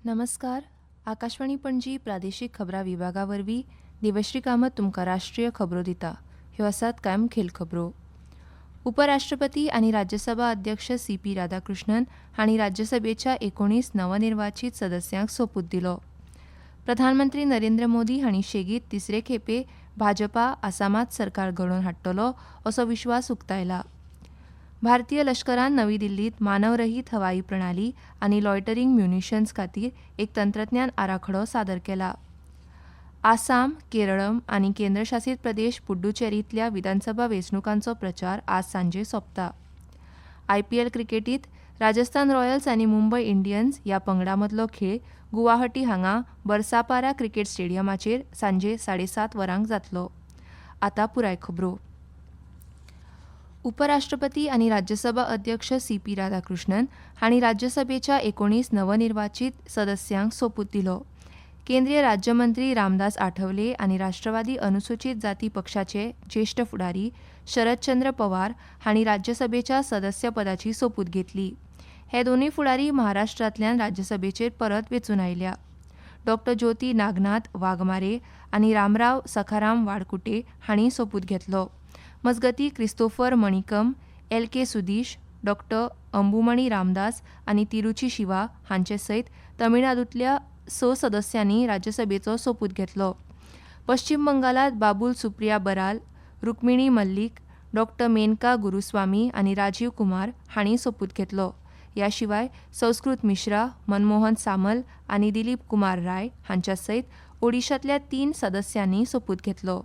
नमस्कार. आकाशवाणी पणजी प्रादेशीक खबरां विभागावरवीं देवश्री कामत तुमकां राष्ट्रीय खबरो दिता. ह्यो आसात कांय मुखेल खबरो. उपराष्ट्रपती आनी राज्यसभा अध्यक्ष सी.पी. राधाकृष्णन हांणी राज्यसभेच्या 19 नवनिर्वाचित सदस्यांक सोपूत दिलो. प्रधानमंत्री नरेंद्र मोदी हांणी शेगीत तिसरे खेपे भाजपा आसामांत सरकार घडोवन हाडटलो असो विश्वास उक्तायला. भारतीय लश्करान नवी दिल्लीत मानवरहीत हवाई प्रणाली आनी लॉयटरिंग म्युनिशन्स खातीर एक तंत्रज्ञान आराखडो सादर केला. आसाम, केरळम आनी केंद्रशासीत प्रदेश पुड्डुचेरींतल्या विधानसभा वेंचणुकांचो प्रचार आज सांजे सोंपता. IPL क्रिकेटींत राजस्थान रॉयल्स आनी मुंबय इंडियन्स ह्या पंगडां मदलो खेळ गुवाहाटी हांगा बरसापारा क्रिकेट स्टेडियमाचेर सांजे 7:30 वरांक जातलो. आतां पुराय खबरो. उपराष्ट्रपती आनी राज्यसभा अध्यक्ष सी.पी. राधाकृष्णन हांणी राज्यसभेच्या 19 नवनिर्वाचित सदस्यांक सोपूत दिलो. केंद्रीय राज्यमंत्री रामदास आठवले आनी राष्ट्रवादी अनुसूचित जाती पक्षाचे ज्येष्ठ फुडारी शरदचंद्र पवार हांणी राज्यसभेच्या सदस्यपदाची सोपूत घेतली. हे दोनूय फुडारी महाराष्ट्रांतल्यान राज्यसभेचेर परत वेंचून आयल्या. डॉ. ज्योती नागनाथ वाघमारे आनी रामराव सखाराम वाडकुटे हांणी सोपूत घेतलो. मजगतीं क्रिस्तोफर मणिकम, L.K. सुदीश, डॉ. अंबुमणी रामदास आनी तिरुची शिवा हांचे सयत तमिळनाडूंतल्या 6 सदस्यांनी राज्यसभेचो सोपूत घेतलो. पश्चिम बंगालात बाबुल सुप्रिया बराल, रुक्मिणी मल्लीक, डॉ. मेनका गुरुस्वामी आनी राजीव कुमार हांणी सोपूत घेतलो. ह्या शिवाय संस्कृत मिश्रा, मनमोहन सामल आनी दिलीप कुमार राय हांच्या सयत ओडिशांतल्या 3 सदस्यांनी सोपूत घेतलो.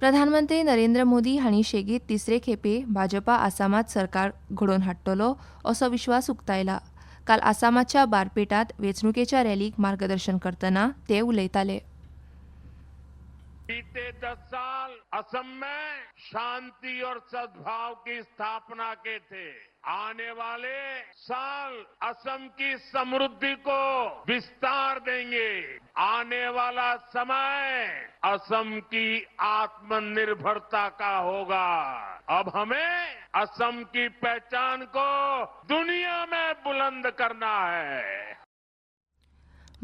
प्रधानमंत्री नरेंद्र मोदी हांणी शेगीत तिसरे खेपे भाजपा आसामांत सरकार घडोवन हाडटलो असो विश्वास उक्तायला. काल आसामाच्या बारपेटात वेंचणुकेच्या रॅलीक मार्गदर्शन करतना ते उलयताले. बीते 10 साल असम में शांति और सद्भाव की स्थापना के थे. आने वाले साल असम की समृद्धि को विस्तार देंगे. आने वाला समय असम की आत्मनिर्भरता का होगा. अब हमें असम की पहचान को दुनिया में बुलंद करना है.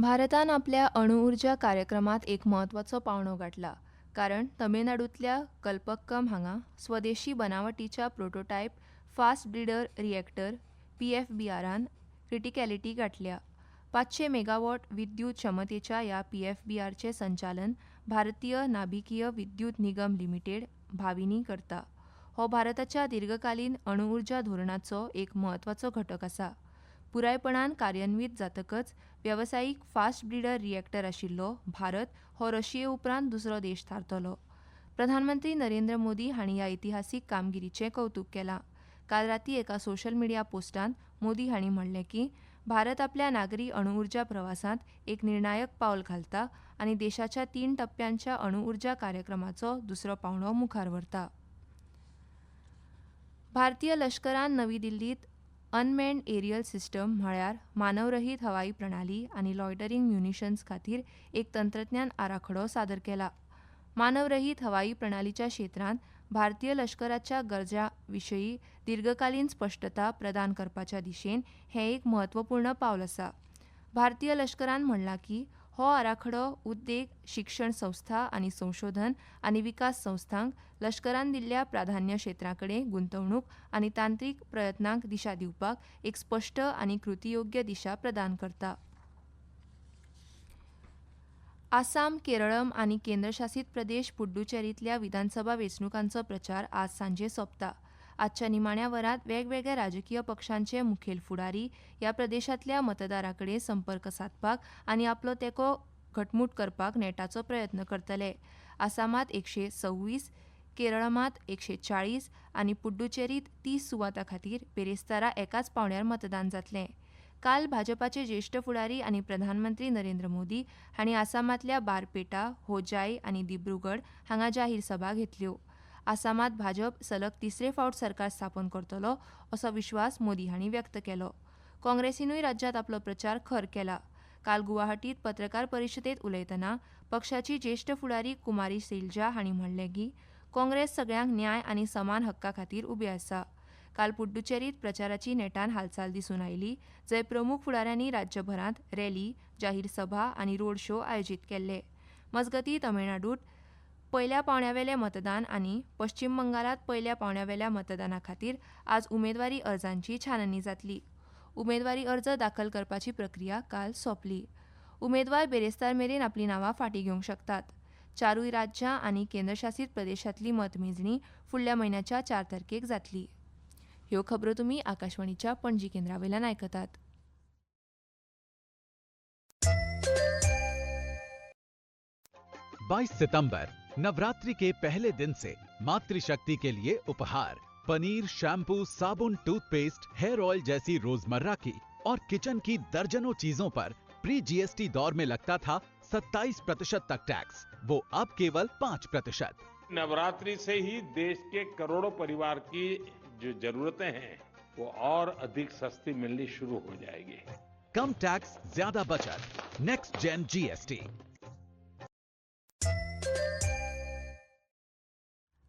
भारतान आपल्या अणुऊर्जा कार्यक्रमात एक म्हत्वाचो पावंडो गाठला. कारण तमिळनाडूंतल्या कल्पक्कम हांगा स्वदेशी बनावटीच्या prototype fast breeder reactor PFBRन criticality गाठल्या. 500 megawatt विद्युत क्षमतेच्या ह्या PFBRचे संचालन भारतीय नाभिकीय विद्युत निगम लिमिटेड भाविनी करता. हो भारताच्या दीर्घकालीन अणुऊर्जा धोरणाचो एक म्हत्वाचो घटक आसा. पुरायपणान कार्यान्वीत जातकच व्यावसायिक फास्ट ब्रिडर रिएक्टर आशिल्लो भारत हो रशिये उपरांत दुसरो देश थारतलो. प्रधानमंत्री नरेंद्र मोदी हांणी ह्या इतिहासीक कामगिरीचें कौतुक केलां. काल रातीं एका सोशल मिडिया पोस्टांत मोदी हांणी म्हणलें की भारत आपल्या नागरी अणुऊर्जा प्रवासांत एक निर्णायक पावल घालता आनी देशाच्या 3 टप्प्यांच्या अणुऊर्जा कार्यक्रमाचो दुसरो पावंडो मुखार व्हरता. भारतीय लश्करान नवी दिल्लीत अनमॅन्ड एरियल सिस्टम म्हळ्यार मानवरहीत हवाई प्रणाली आनी लॉयटरिंग म्युनिशन्स खातीर एक तंत्रज्ञान आराखडो सादर केला. मानवरहीत हवाई प्रणालीच्या क्षेत्रांत भारतीय लश्कराच्या गरजां विशीं दीर्घकालीन स्पश्टता प्रदान करपाच्या दिशेन हें एक म्हत्वपूर्ण पावल आसा. भारतीय लश्करान म्हणलां की हो आराखडो उद्देग, शिक्षण संस्था आनी संशोधन आनी विकास संस्थांक लश्करान दिल्ल्या प्राधान्य क्षेत्रांकडेन गुंतवणूक आनी तांत्रीक प्रयत्नांक दिशा दिवपाक एक स्पश्ट आनी कृतीयोग्य दिशा प्रदान करता. आसाम, केरळम आनी केंद्रशासीत प्रदेश पुड्डुचेरींतल्या विधानसभा वेंचणुकांचो प्रचार आज सांजे सोंपता. आजच्या निमाण्या वरांत वेगवेगळ्या राजकीय पक्षांचे मुखेल फुडारी ह्या प्रदेशांतल्या मतदारांकडेन संपर्क सादपाक आनी आपलो तेंको घटमूट करपाक नेटाचो प्रयत्न करतले. आसामांत 126, केरळमांत 140 आनी पुड्डुचेरींत 30 सुवातां खातीर बेरेस्तारा एकाच पावंड्यार मतदान जातलें. काल भाजपाचे ज्येष्ठ फुडारी आनी प्रधानमंत्री नरेंद्र मोदी हांणी आसामांतल्या बारपेटा, होजाय आनी दिब्रुगड हांगा जाहीर सभा घेतल्यो. आसामांत भाजप सलग तिसरे फावट सरकार स्थापन करतलो असो विश्वास मोदी हांणी व्यक्त केलो. काँग्रेसीनूय राज्यांत आपलो प्रचार खर केला. काल गुवाहाटींत पत्रकार परिशदेंत उलयतना पक्षाची ज्येष्ठ फुडारी कुमारी सैलजा हांणी म्हणलें की काँग्रेस सगळ्यांक न्याय आनी समान हक्का खातीर उबी आसा. काल पुड्डुचेरीत प्रचाराची नेटान हालचाल दिसून आयली, जंय प्रमुख फुडाऱ्यांनी राज्यभरांत रॅली, जाहीर सभा आनी रोड शो आयोजीत केल्ले. मजगतीं तमिळनाडूत पयल्या पावंड्यावेलें मतदान आनी पश्चीम बंगालात पयल्या पावंड्यावेल्या मतदाना खातीर आज उमेदवारी अर्जांची छाननी जातली. उमेदवारी अर्ज दाखल करपाची प्रक्रिया काल सोंपली. उमेदवार बेरेस्तार मेरेन आपलीं नांवां फाटीं घेवंक शकतात. चारूय राज्यां आनी केंद्रशासीत प्रदेशांतली मतमेजणी फुडल्या म्हयन्याच्या 4 तारखेक जातली. ह्यो खबरो तुमी आकाशवाणीच्या पणजी केंद्रावेल्यान आयकतात. 22 सितंबर नवरात्रि के पहले दिन से मातृशक्ति के लिए उपहार पनीर, शैम्पू, साबुन, टूथपेस्ट, हेयर ऑयल जैसी रोजमर्रा की और किचन की दर्जनों चीजों पर प्री जीएसटी दौर में लगता था 27% तक टैक्स, वो अब केवल 5%। नवरात्रि से ही देश के करोड़ों परिवार की जो जरूरतें हैं वो और अधिक सस्ती मिलनी शुरू हो जाएगी। कम टैक्स, ज्यादा बचत, नेक्स्ट जेन जीएसटी।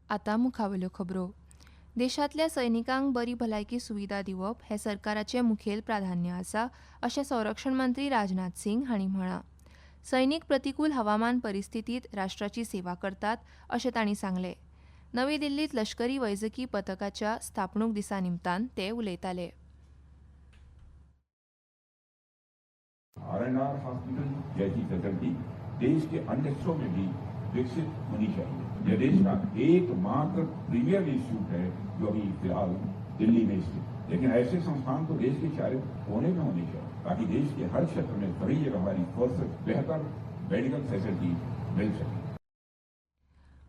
आतां मुखावल्यो खबरो. देशांतल्या सैनिकांक बरी भलायकी सुविधा दिवप हें सरकाराचें मुखेल प्राधान्य आसा, अशें संरक्षण मंत्री राजनाथ सिंग हांणी म्हळां. सैनीक प्रतिकूल हवामान परिस्थितीत राष्ट्राची सेवा करतात, अशें तांणी सांगलें. नवी दिल्लीत लश्करी वैजकी पथकाच्या स्थापणूक दिसा निमतान ते उलयताले. आरएनआर हॉस्पिटल जैसी फैसिलिटी देश के अन्य हिस्सों में भी विकसित होनी चाहिए। यह देश का एकमात्र प्रीमियर इंस्टीट्यूट है जो अभी फिलहाल दिल्ली में स्थित, लेकिन ऐसे संस्थान तो देश के चारों कोने में होने चाहिए ताकि देश के हर क्षेत्र में सभी जगह हमारी फोर्स बेहतर मेडिकल फैसिलिटी मिल सके.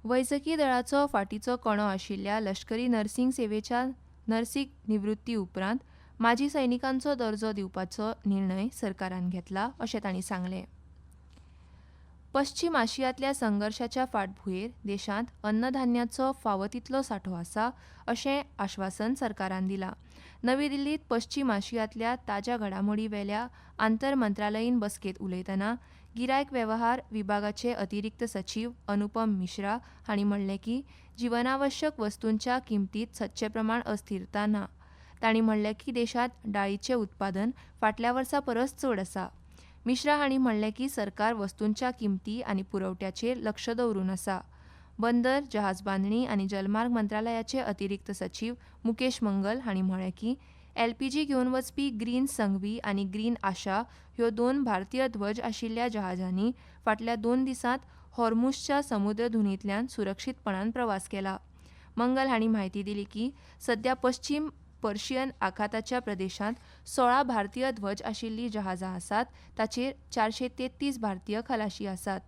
वैजकी दळाचो फाटीचो कणो आशिल्ल्या लश्करी नर्सिंग सेवेच्या नर्सिक निवृत्ती उपरांत माजी सैनिकांचो दर्जो दिवपाचो निर्णय सरकारान घेतला, अशें तांणी सांगलें. पश्चीम आशियांतल्या संघर्शाच्या फाटभुंयेर देशांत अन्नधान्याचो फावो तितलो सांठो आसा, अशें आश्वासन सरकारान दिलां. नवी दिल्लीत पश्चीम आशियांतल्या ताज्या घडामोडी वेल्या आंतर मंत्रालयीन बसकेत उलयतना गिरायक वेवहार विभागाचे अतिरिक्त सचीव अनुपम मिश्रा हांणी म्हणलें की जीवनावश्यक वस्तूंच्या किंमतीत सदचे प्रमाण अस्थिरता ना. तांणी म्हणलें की देशांत डाळीचें उत्पादन फाटल्या वर्सा परस चड आसा. मिश्रा हांणी म्हणलें की सरकार वस्तूंच्या किंमती आनी पुरवठ्याचेर लक्ष दवरून आसा. बंदर, जहाज बांदणी आनी जलमार्ग मंत्रालयाचे अतिरिक्त सचीव मुकेश मंगल हांणी म्हळें की एलपीजी घेवन वचपी ग्रीन संघवी आनी ग्रीन आशा ह्यो 2 भारतीय ध्वज आशिल्ल्या जहाजांनी फाटल्या 2 दिसांत हॉर्मुझच्या समुद्र धुनींतल्यान सुरक्षीतपणान प्रवास केला. मंगल हांणी म्हायती दिली की सध्या पश्चीम पर्शियन आखाताच्या प्रदेशांत 16 भारतीय ध्वज आशिल्लीं जहाजां आसात, ताचेर 433 भारतीय खलाशी आसात.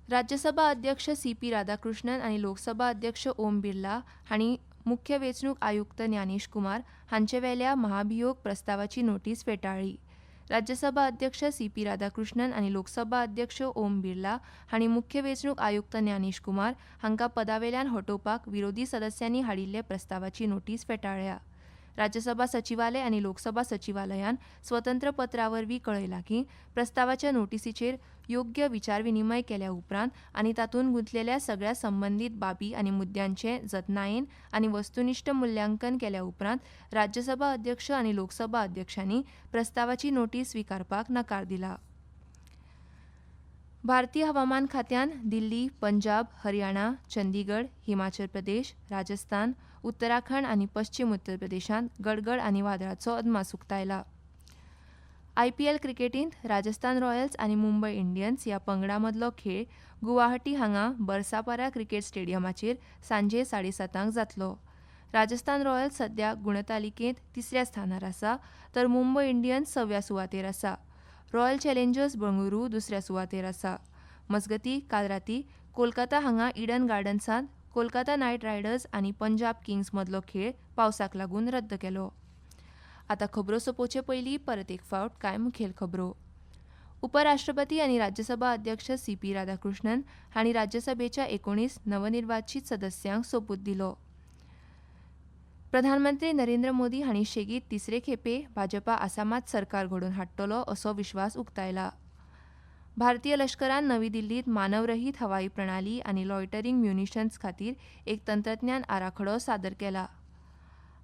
राज्यसभा अध्यक्ष सीपी राधाकृष्णन आनी लोकसभा अध्यक्ष ओम बिर्ला हांणी मुख्य वेंचणूक आयुक्त ज्ञानेश कुमार हांचे वेल्या महाभियोग प्रस्तावाची नोटीस फेटाळ्ळी. राज्यसभा अध्यक्ष सीपी राधाकृष्णन आनी लोकसभा अध्यक्ष ओम बिर्ला हांणी मुख्य वेंचणूक आयुक्त ज्ञानेश कुमार हांकां पदावेल्यान हटोवपाक विरोधी सदस्यांनी हाडिल्ले प्रस्तावाची नोटीस फेटाळ्ळ्या. राज्यसभा सचिवालय आनी लोकसभा सचिवालयान स्वतंत्र पत्रावरवीं कळयलां की प्रस्तावाच्या नोटीसीचेर योग्य विचारविनिमय केल्या उपरांत आनी तातूंत गुंतलेल्या सगळ्या संबंदीत बाबी आनी मुद्द्यांचें जतनायेन आनी वस्तुनिश्ठ मुल्यांकन केल्या उपरांत राज्यसभा अध्यक्ष आनी लोकसभा अध्यक्षांनी प्रस्तावाची नोटीस स्विकारपाक नकार दिला. भारतीय हवामान खात्यान दिल्ली, पंजाब, हरियाणा, चंदीगड, हिमाचल प्रदेश, राजस्थान, उत्तराखंड आनी पश्चीम उत्तर प्रदेशांत गडगड आनी वादळाचो अदमास उक्तायला. आयपीएल क्रिकेटींत राजस्थान रॉयल्स आनी मुंबय इंडियन्स ह्या पंगडां मदलो खेळ गुवाहाटी हांगा बर्सापारा क्रिकेट स्टेडियमाचेर सांजे 7:30 जातलो. राजस्थान रॉयल्स सध्या गुणतालिकेंत 3ऱ्या स्थानार आसा, तर मुंबय इंडियन्स 6व्या सुवातेर आसा. रॉयल चॅलेंजर्स बंगळुरू 2ऱ्या सुवातेर आसा. मजगतीं काल रातीं कोलकाता हांगा इडन गार्डन्सांत कोलकाता नायट रायडर्स आनी पंजाब किंग्स मदलो खेळ पावसाक लागून रद्द केलो. आतां खबरो सोंपोवचे पयलीं परत एक फावट कांय मुखेल खबरो. उपराष्ट्रपती आनी राज्यसभा अध्यक्ष सीपी राधाकृष्णन हांणी राज्यसभेच्या 19 नवनिर्वाचित सदस्यांक सोपूत दिलो. प्रधानमंत्री नरेंद्र मोदी हांणी शेगीत 3रे खेपे भाजपा आसामांत सरकार घडोवन हाडटलो असो विश्वास उक्तायला. भारतीय लष्करान नवी दिल्लीत मानवरहीत हवाई प्रणाली आनी लॉयटरिंग म्युनिशन्स खातीर एक तंत्रज्ञान आराखडो सादर केला.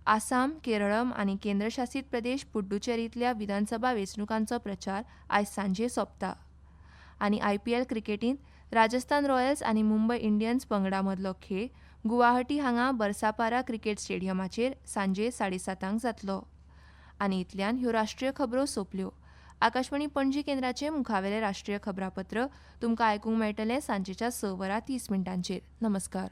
आसाम, केरळम आनी केंद्रशासीत प्रदेश पुड्डुचेरींतल्या विधानसभा वेंचणुकांचो प्रचार आयज सांजे सोंपता. आनी IPL क्रिकेटींत राजस्थान रॉयल्स आनी मुंबय इंडियन्स पंगडा मदलो खेळ गुवाहाटी हांगा बर्सापारा क्रिकेट स्टेडियमाचेर सांजे 7:30 जातलो. आनी इतल्यान ह्यो राष्ट्रीय खबरो सोंपल्यो. आकाशवाणी पणजी केंद्राचे मुखावेले राष्ट्रीय खबरापत्र तुमकां आयकूंक मेळटलें सांजेच्या 6:30 नमस्कार.